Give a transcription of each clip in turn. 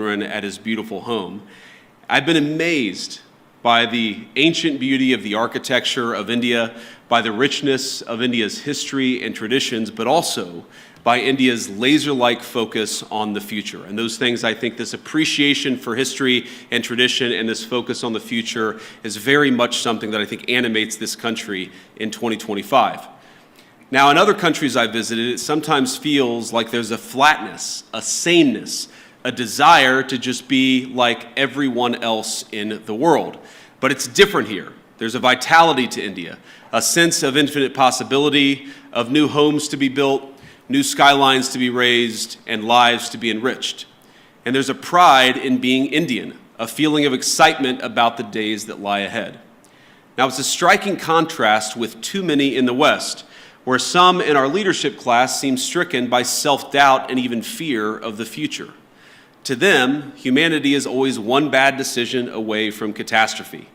at his beautiful home. I've been amazed by the ancient beauty of the architecture of India, by the richness of India's history and traditions, but also by India's laser-like focus on the future. And those things, I think this appreciation for history and tradition and this focus on the future is very much something that I think animates this country in 2025. Now, in other countries I've visited, it sometimes feels like there's a flatness, a sameness, a desire to just be like everyone else in the world. But it's different here. There's a vitality to India, a sense of infinite possibility, of new homes to be built, new skylines to be raised, and lives to be enriched. And there's a pride in being Indian, a feeling of excitement about the days that lie ahead. Now, it's a striking contrast with too many in the West, where some in our leadership class seem stricken by self-doubt and even fear of the future. To them, humanity is always one bad decision away from catastrophe.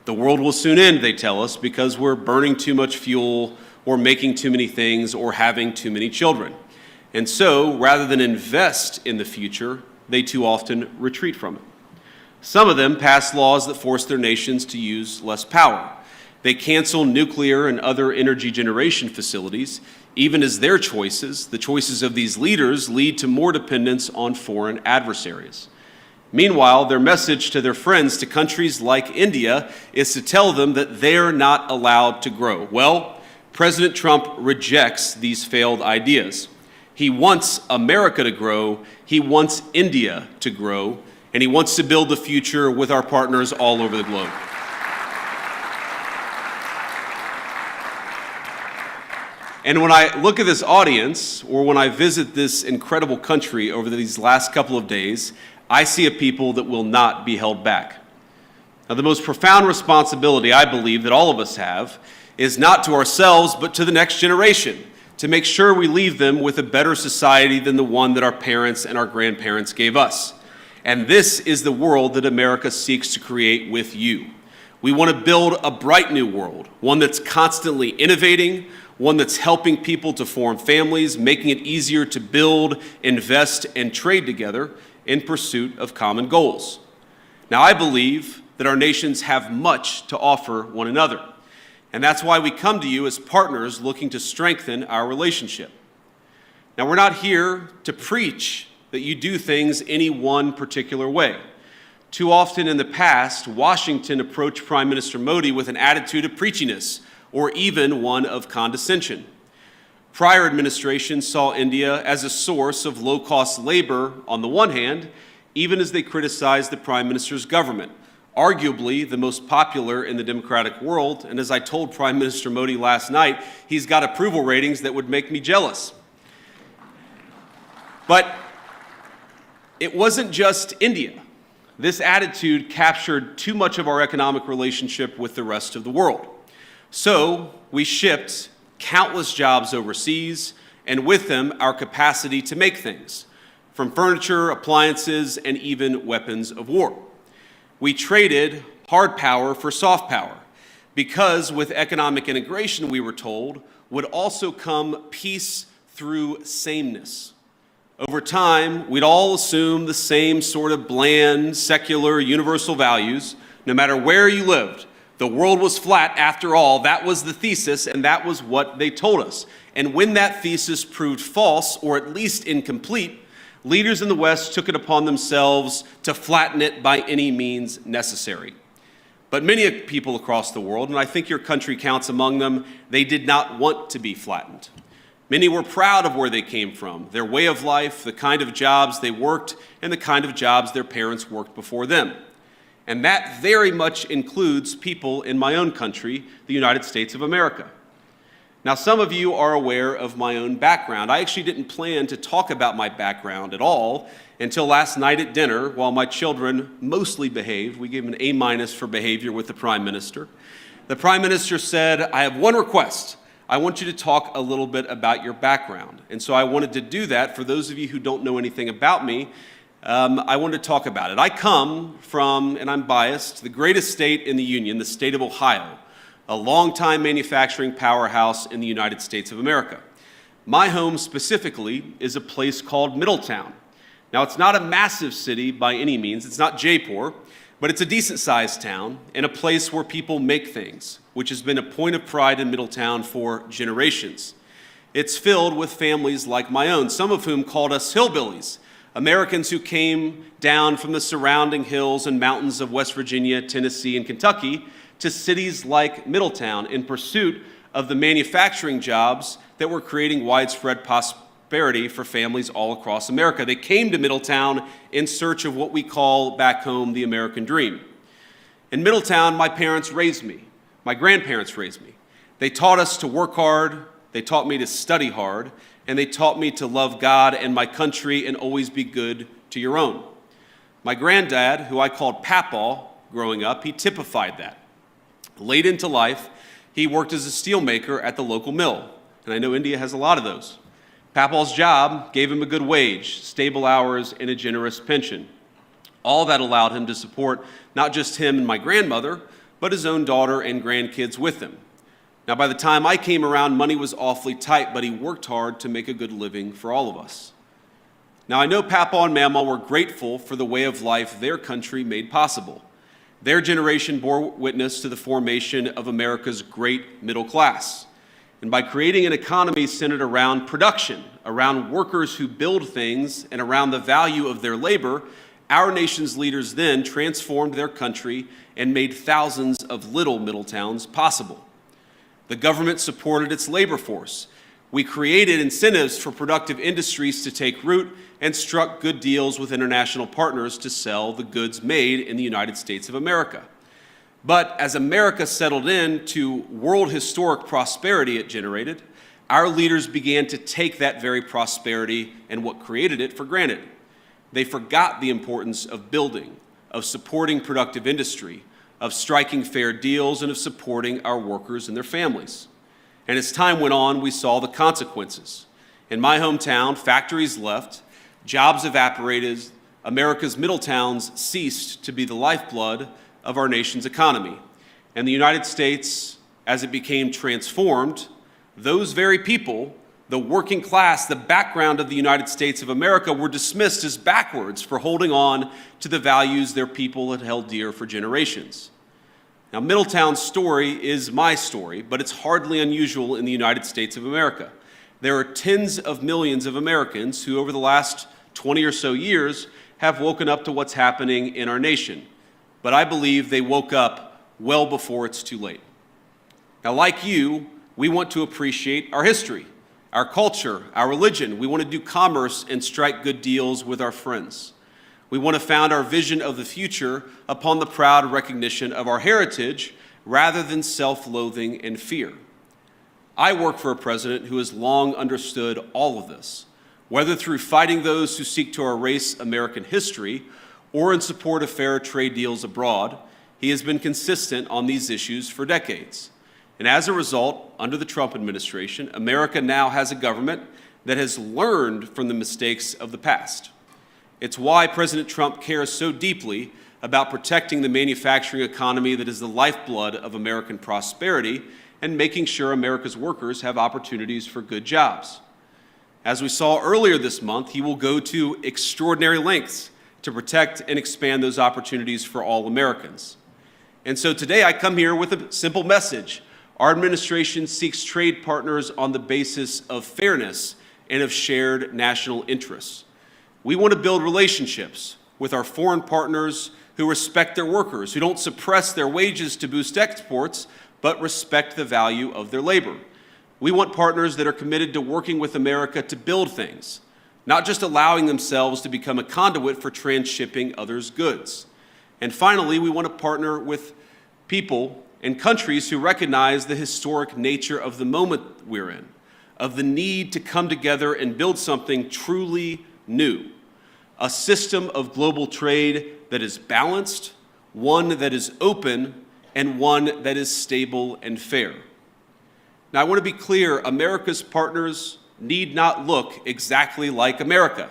The world will soon end, they tell us, because we're burning too much fuel or making too many things or having too many children. And so, rather than invest in the future, they too often retreat from it. Some of them pass laws that force their nations to use less power. They cancel nuclear and other energy generation facilities, even as their choices, the choices of these leaders, lead to more dependence on foreign adversaries. Meanwhile, their message to their friends, to countries like India, is to tell them that they're not allowed to grow. Well, President Trump rejects these failed ideas. He wants America to grow, he wants India to grow, and he wants to build the future with our partners all over the globe. And when I look at this audience, or when I visit this incredible country over these last couple of days, I see a people that will not be held back. Now, the most profound responsibility I believe that all of us have is not to ourselves, but to the next generation, to make sure we leave them with a better society than the one that our parents and our grandparents gave us. And this is the world that America seeks to create with you. We want to build a bright new world, one that's constantly innovating, one that's helping people to form families, making it easier to build, invest, and trade together in pursuit of common goals. Now, I believe that our nations have much to offer one another, and that's why we come to you as partners looking to strengthen our relationship. Now, we're not here to preach that you do things any one particular way. Too often in the past, Washington approached Prime Minister Modi with an attitude of preachiness, or even one of condescension. Prior administrations saw India as a source of low-cost labor on the one hand, even as they criticized the Prime Minister's government, arguably the most popular in the democratic world, and as I told Prime Minister Modi last night, he's got approval ratings that would make me jealous. But it wasn't just India. This attitude captured too much of our economic relationship with the rest of the world. So we shipped countless jobs overseas, and with them our capacity to make things, from furniture, appliances, and even weapons of war. We traded hard power for soft power, because with economic integration, we were told, would also come peace through sameness. Over time, we'd all assume the same sort of bland, secular, universal values, no matter where you lived. The world was flat after all. That was the thesis, and that was what they told us. And when that thesis proved false, or at least incomplete, leaders in the West took it upon themselves to flatten it by any means necessary. But many people across the world, and I think your country counts among them, they did not want to be flattened. Many were proud of where they came from, their way of life, the kind of jobs they worked, and the kind of jobs their parents worked before them. And that very much includes people in my own country, the United States of America. Now, some of you are aware of my own background. I actually didn't plan to talk about my background at all until last night at dinner while my children mostly behaved. We gave an A- for behavior with the Prime Minister. The Prime Minister said, I have one request. I want you to talk a little bit about your background. And so I wanted to do that. For those of you who don't know anything about me, I wanted to talk about it. I come from, and I'm biased, the greatest state in the Union, the state of Ohio, a longtime manufacturing powerhouse in the United States of America. My home specifically is a place called Middletown. Now, it's not a massive city by any means. It's not Jaipur, but it's a decent-sized town and a place where people make things, which has been a point of pride in Middletown for generations. It's filled with families like my own, some of whom called us hillbillies, Americans who came down from the surrounding hills and mountains of West Virginia, Tennessee, and Kentucky to cities like Middletown in pursuit of the manufacturing jobs that were creating widespread prosperity for families all across America. They came to Middletown in search of what we call back home the American dream. In Middletown, my parents raised me. My grandparents raised me. They taught us to work hard, they taught me to study hard, and they taught me to love God and my country and always be good to your own. My granddad, who I called Papaw growing up, he typified that. Late into life, he worked as a steelmaker at the local mill, and I know India has a lot of those. Papaw's job gave him a good wage, stable hours, and a generous pension. All that allowed him to support not just him and my grandmother, but his own daughter and grandkids with him. Now, by the time I came around, money was awfully tight, but he worked hard to make a good living for all of us. Now, I know Papaw and Mama were grateful for the way of life their country made possible. Their generation bore witness to the formation of America's great middle class. And by creating an economy centered around production, around workers who build things, and around the value of their labor, our nation's leaders then transformed their country and made thousands of little Middletowns possible. The government supported its labor force. We created incentives for productive industries to take root and struck good deals with international partners to sell the goods made in the United States of America. But as America settled into world historic prosperity it generated, our leaders began to take that very prosperity and what created it for granted. They forgot the importance of building, of supporting productive industry, of striking fair deals, and of supporting our workers and their families. And as time went on, we saw the consequences. In my hometown, factories left, jobs evaporated, America's middle towns ceased to be the lifeblood of our nation's economy. And the United States, as it became transformed, those very people, the working class, the background of the United States of America, were dismissed as backwards for holding on to the values their people had held dear for generations. Now, Middletown's story is my story, but it's hardly unusual in the United States of America. There are tens of millions of Americans who, over the last 20 or so years, have woken up to what's happening in our nation. But I believe they woke up well before it's too late. Now, like you, we want to appreciate our history, our culture, our religion. We want to do commerce and strike good deals with our friends. We want to found our vision of the future upon the proud recognition of our heritage rather than self-loathing and fear. I work for a president who has long understood all of this, whether through fighting those who seek to erase American history or in support of fair trade deals abroad. He has been consistent on these issues for decades. And as a result, under the Trump administration, America now has a government that has learned from the mistakes of the past. It's why President Trump cares so deeply about protecting the manufacturing economy that is the lifeblood of American prosperity and making sure America's workers have opportunities for good jobs. As we saw earlier this month, he will go to extraordinary lengths to protect and expand those opportunities for all Americans. And so today I come here with a simple message. Our administration seeks trade partners on the basis of fairness and of shared national interests. We want to build relationships with our foreign partners who respect their workers, who don't suppress their wages to boost exports, but respect the value of their labor. We want partners that are committed to working with America to build things, not just allowing themselves to become a conduit for transshipping others' goods. And finally, we want to partner with people and countries who recognize the historic nature of the moment we're in, of the need to come together and build something truly new, a system of global trade that is balanced, one that is open, and one that is stable and fair. Now, I want to be clear, America's partners need not look exactly like America,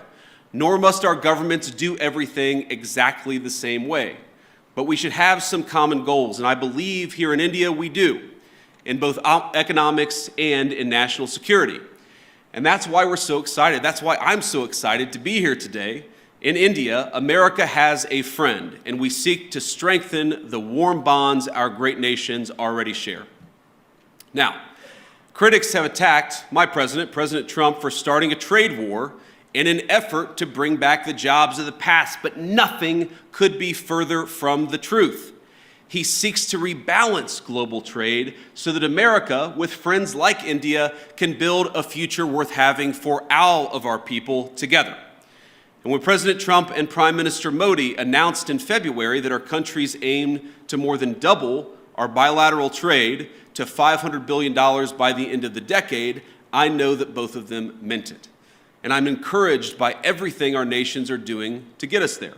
nor must our governments do everything exactly the same way. But we should have some common goals, and I believe here in India we do, in both economics and in national security. And that's why we're so excited. That's why I'm so excited to be here today In India, America has a friend, and we seek to strengthen the warm bonds our great nations already share. Now, critics have attacked my president, President Trump, for starting a trade war in an effort to bring back the jobs of the past, but nothing could be further from the truth. He seeks to rebalance global trade so that America, with friends like India, can build a future worth having for all of our people together. And when President Trump and Prime Minister Modi announced in February that our countries aim to more than double our bilateral trade to $500 billion by the end of the decade, I know that both of them meant it. And I'm encouraged by everything our nations are doing to get us there.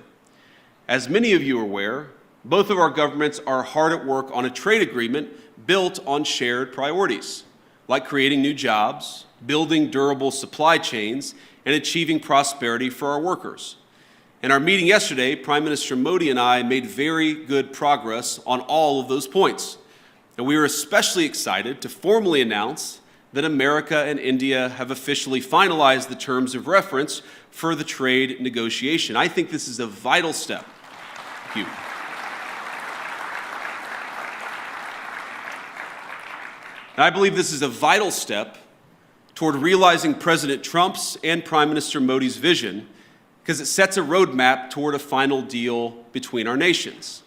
As many of you are aware, both of our governments are hard at work on a trade agreement built on shared priorities, like creating new jobs, building durable supply chains, and achieving prosperity for our workers. In our meeting yesterday, Prime Minister Modi and I made very good progress on all of those points. And we are especially excited to formally announce that America and India have officially finalized the terms of reference for the trade negotiation. I think this is a vital step. Thank you. And I believe this is a vital step toward realizing President Trump's and Prime Minister Modi's vision, because it sets a roadmap toward a final deal between our nations.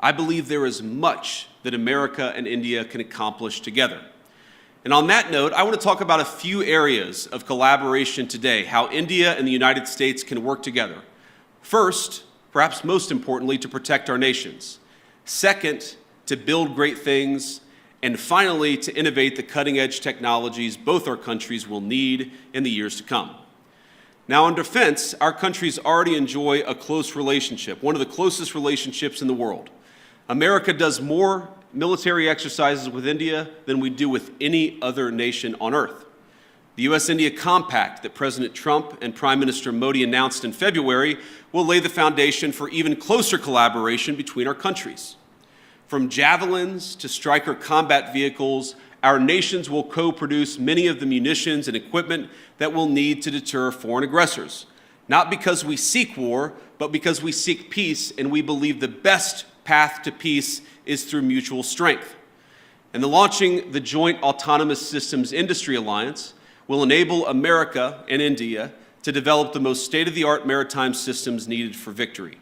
I believe there is much that America and India can accomplish together. And on that note, I want to talk about a few areas of collaboration today, how India and the United States can work together. First, perhaps most importantly, to protect our nations. Second, to build great things. And finally, to innovate the cutting-edge technologies both our countries will need in the years to come. Now, on defense, our countries already enjoy a close relationship, one of the closest relationships in the world. America does more military exercises with India than we do with any other nation on earth. The U.S.-India Compact that President Trump and Prime Minister Modi announced in February will lay the foundation for even closer collaboration between our countries. From javelins to Stryker combat vehicles, our nations will co-produce many of the munitions and equipment that we'll need to deter foreign aggressors. Not because we seek war, but because we seek peace, and we believe the best path to peace is through mutual strength. And the launching the Joint Autonomous Systems Industry Alliance will enable America and India to develop the most state-of-the-art maritime systems needed for victory.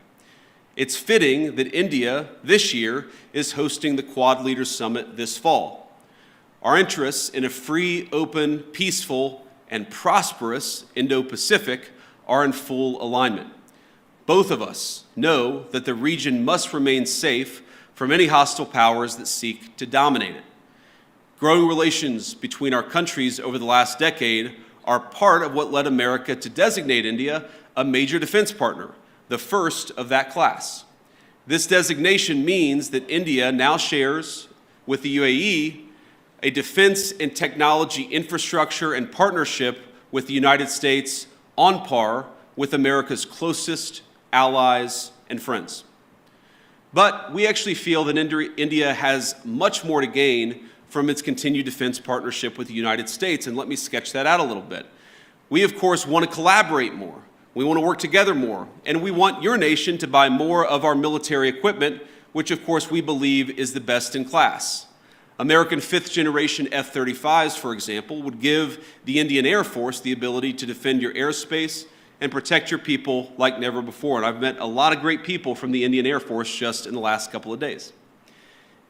It's fitting that India, this year, is hosting the Quad Leaders Summit this fall. Our interests in a free, open, peaceful, and prosperous Indo-Pacific are in full alignment. Both of us know that the region must remain safe from any hostile powers that seek to dominate it. Growing relations between our countries over the last decade are part of what led America to designate India a major defense partner, the first of that class. This designation means that India now shares with the UAE a defense and technology infrastructure and partnership with the United States on par with America's closest allies and friends. But we actually feel that India has much more to gain from its continued defense partnership with the United States, and let me sketch that out a little bit. We, of course, want to collaborate more. We want to work together more, and we want your nation to buy more of our military equipment, which of course we believe is the best in class. American fifth-generation F-35s, for example, would give the Indian Air Force the ability to defend your airspace and protect your people like never before. And I've met a lot of great people from the Indian Air Force just in the last couple of days.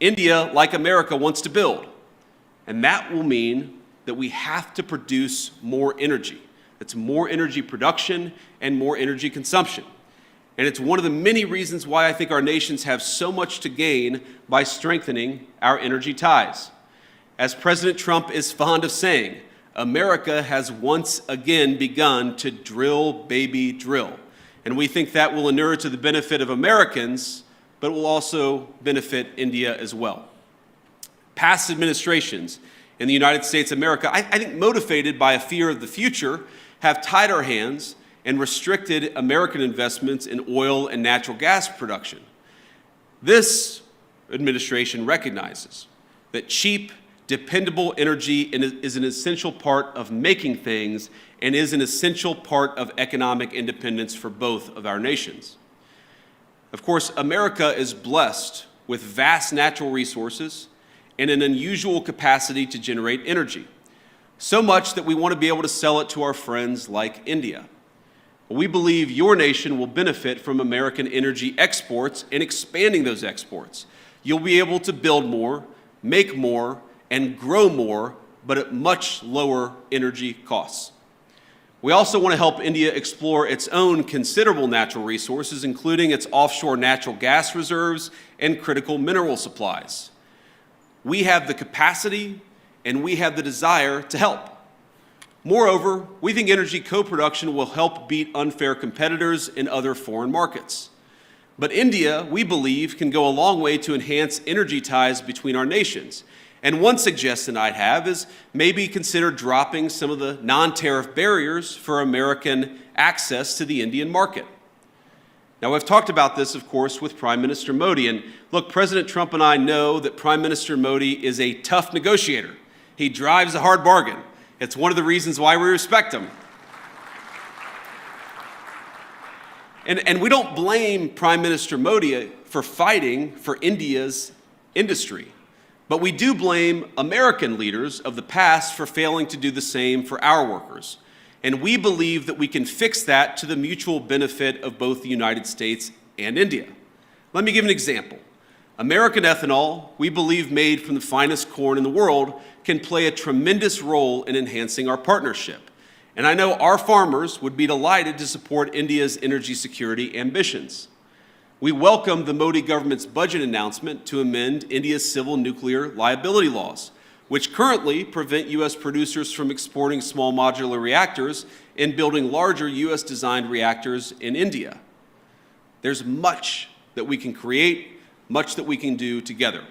India, like America, wants to build, and that will mean that we have to produce more energy. It's more energy production and more energy consumption. And it's one of the many reasons why I think our nations have so much to gain by strengthening our energy ties. As President Trump is fond of saying, America has once again begun to drill, baby, drill. And we think that will inure to the benefit of Americans, but it will also benefit India as well. Past administrations in the United States of America, I think motivated by a fear of the future, have tied our hands and restricted American investments in oil and natural gas production. This administration recognizes that cheap Dependable energy is an essential part of making things and is an essential part of economic independence for both of our nations. Of course, America is blessed with vast natural resources and an unusual capacity to generate energy, so much that we want to be able to sell it to our friends like India. We believe your nation will benefit from American energy exports and expanding those exports. You'll be able to build more, make more, and grow more, but at much lower energy costs. We also want to help India explore its own considerable natural resources, including its offshore natural gas reserves and critical mineral supplies. We have the capacity and we have the desire to help. Moreover, we think energy co-production will help beat unfair competitors in other foreign markets. But India, we believe, can go a long way to enhance energy ties between our nations. And one suggestion I'd have is maybe consider dropping some of the non-tariff barriers for American access to the Indian market. Now, I've talked about this, of course, with Prime Minister Modi. And look, President Trump and I know that Prime Minister Modi is a tough negotiator. He drives a hard bargain. It's one of the reasons why we respect him. And we don't blame Prime Minister Modi for fighting for India's industry. But we do blame American leaders of the past for failing to do the same for our workers. And we believe that we can fix that to the mutual benefit of both the United States and India. Let me give an example. American ethanol, we believe made from the finest corn in the world, can play a tremendous role in enhancing our partnership. And I know our farmers would be delighted to support India's energy security ambitions. We welcome the Modi government's budget announcement to amend India's civil nuclear liability laws, which currently prevent U.S. producers from exporting small modular reactors and building larger U.S.-designed reactors in India. There's much that we can create, much that we can do together.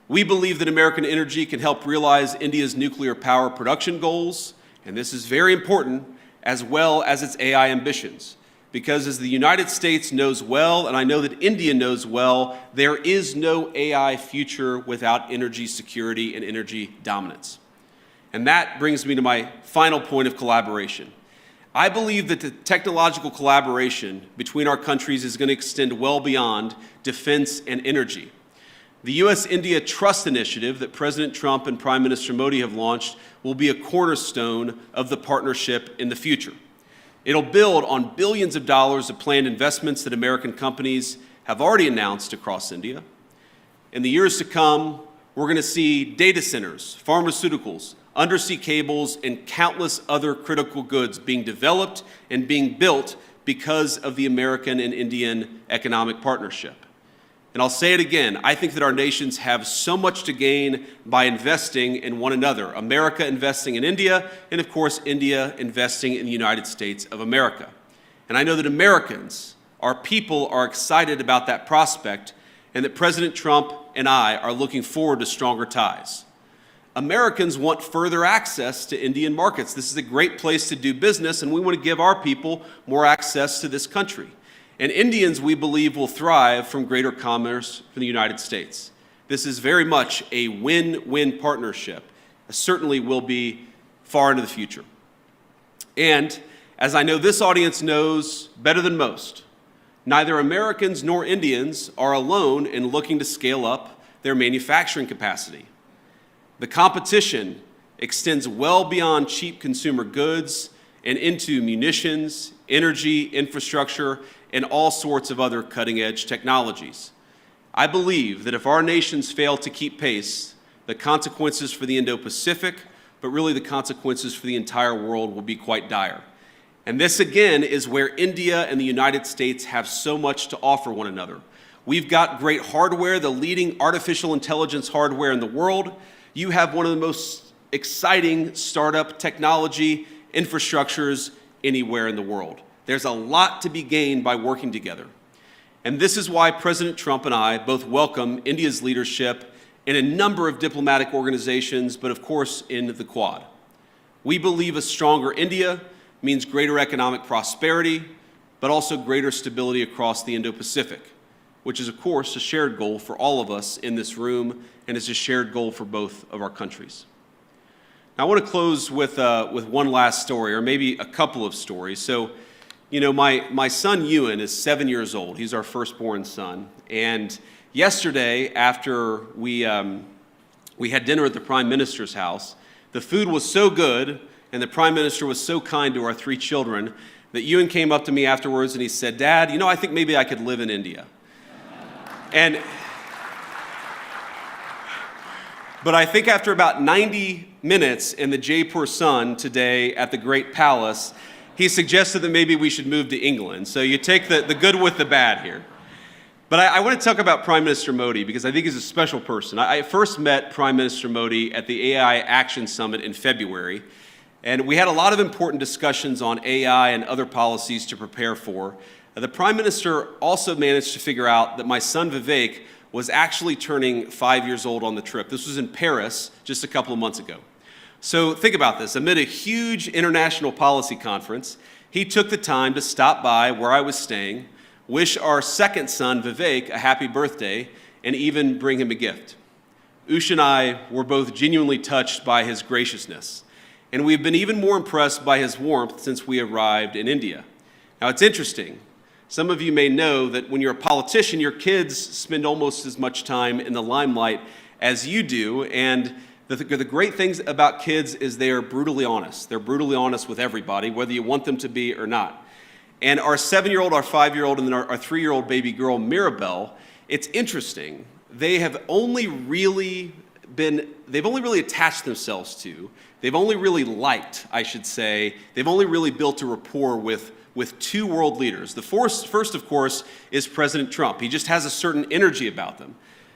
We believe that American energy can help realize India's nuclear power production goals, and this is very important, as well as its AI ambitions. Because as the United States knows well, and I know that India knows well, there is no AI future without energy security and energy dominance. And that brings me to my final point of collaboration. I believe that the technological collaboration between our countries is going to extend well beyond defense and energy. The U.S.-India Trust Initiative that President Trump and Prime Minister Modi have launched will be a cornerstone of the partnership in the future. It'll build on billions of dollars of planned investments that American companies have already announced across India. In the years to come, we're going to see data centers, pharmaceuticals, undersea cables, and countless other critical goods being developed and being built because of the American and Indian economic partnership. And I'll say it again, I think that our nations have so much to gain by investing in one another. America investing in India, and of course, India investing in the United States of America. And I know that Americans, our people, are excited about that prospect, and that President Trump and I are looking forward to stronger ties. Americans want further access to Indian markets. This is a great place to do business, and we want to give our people more access to this country. And Indians, we believe, will thrive from greater commerce from the United States. This is very much a win-win partnership. It certainly will be far into the future. And as I know this audience knows better than most, neither Americans nor Indians are alone in looking to scale up their manufacturing capacity. The competition extends well beyond cheap consumer goods and into munitions, energy, infrastructure, and all sorts of other cutting-edge technologies. I believe that if our nations fail to keep pace, the consequences for the Indo-Pacific, but really the consequences for the entire world, will be quite dire. And this, again, is where India and the United States have so much to offer one another. We've got great hardware, the leading artificial intelligence hardware in the world. You have one of the most exciting startup technology infrastructures anywhere in the world. There's a lot to be gained by working together. And this is why President Trump and I both welcome India's leadership in a number of diplomatic organizations, but of course in the Quad. We believe a stronger India means greater economic prosperity, but also greater stability across the Indo-Pacific, which is, of course, a shared goal for all of us in this room, and is a shared goal for both of our countries. Now, I want to close with one last story, or maybe a couple of stories. So, my son Ewan is 7 years old. He's our firstborn son. And yesterday, after we had dinner at the Prime Minister's house, the food was so good, and the Prime Minister was so kind to our 3 children, that Ewan came up to me afterwards and he said, "Dad, I think maybe I could live in India." But I think after about 90 minutes in the Jaipur sun today at the Great Palace, he suggested that maybe we should move to England. So you take the good with the bad here. But I want to talk about Prime Minister Modi because I think he's a special person. I first met Prime Minister Modi at the AI Action Summit in February, and we had a lot of important discussions on AI and other policies to prepare for. The Prime Minister also managed to figure out that my son Vivek was actually turning 5 years old on the trip. This was in Paris just a couple of months ago. So think about this. Amid a huge international policy conference, he took the time to stop by where I was staying, wish our second son, Vivek, a happy birthday, and even bring him a gift. Ush and I were both genuinely touched by his graciousness, and we've been even more impressed by his warmth since we arrived in India. Now, it's interesting. Some of you may know that when you're a politician, your kids spend almost as much time in the limelight as you do, and the great things about kids is they are brutally honest. They're brutally honest with everybody, whether you want them to be or not. And our 7-year-old, our 5-year-old, and then our 3-year-old baby girl, Mirabelle, it's interesting. They've only really attached themselves to, they've only really liked, I should say, they've only really built a rapport with 2 world leaders. The first, of course, is President Trump. He just has a certain energy about him.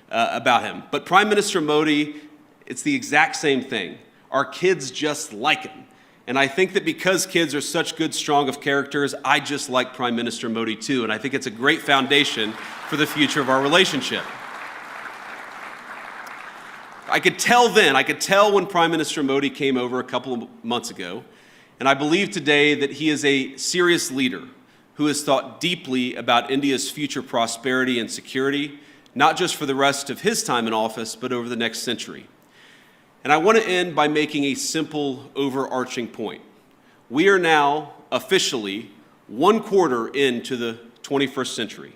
But Prime Minister Modi, it's the exact same thing. Our kids just like him. And I think that because kids are such good, strong of characters, I just like Prime Minister Modi too. And I think it's a great foundation for the future of our relationship. I could tell when Prime Minister Modi came over a couple of months ago, and I believe today that he is a serious leader who has thought deeply about India's future prosperity and security, not just for the rest of his time in office, but over the next century. And I want to end by making a simple, overarching point. We are now officially 1/4 into the 21st century,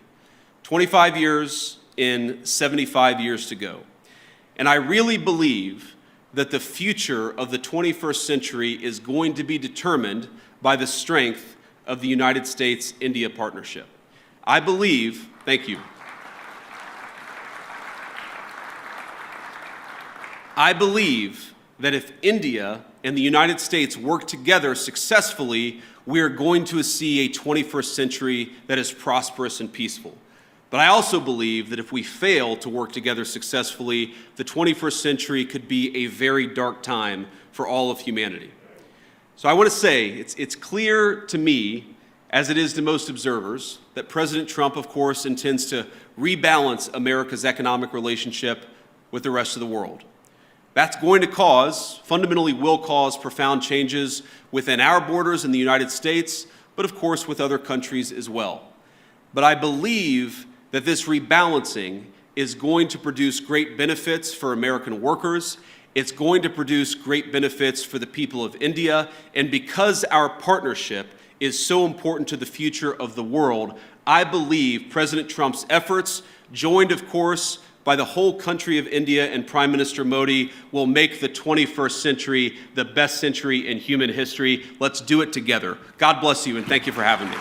25 years in, 75 years to go. And I really believe that the future of the 21st century is going to be determined by the strength of the United States-India partnership. Thank you. I believe that if India and the United States work together successfully, we are going to see a 21st century that is prosperous and peaceful. But I also believe that if we fail to work together successfully, the 21st century could be a very dark time for all of humanity. So I want to say, it's clear to me, as it is to most observers, that President Trump, of course, intends to rebalance America's economic relationship with the rest of the world. That's going to fundamentally will cause profound changes within our borders in the United States, but of course with other countries as well. But I believe that this rebalancing is going to produce great benefits for American workers. It's going to produce great benefits for the people of India. And because our partnership is so important to the future of the world, I believe President Trump's efforts, joined, of course, by the whole country of India and Prime Minister Modi, will make the 21st century the best century in human history. Let's do it together. God bless you, and thank you for having me.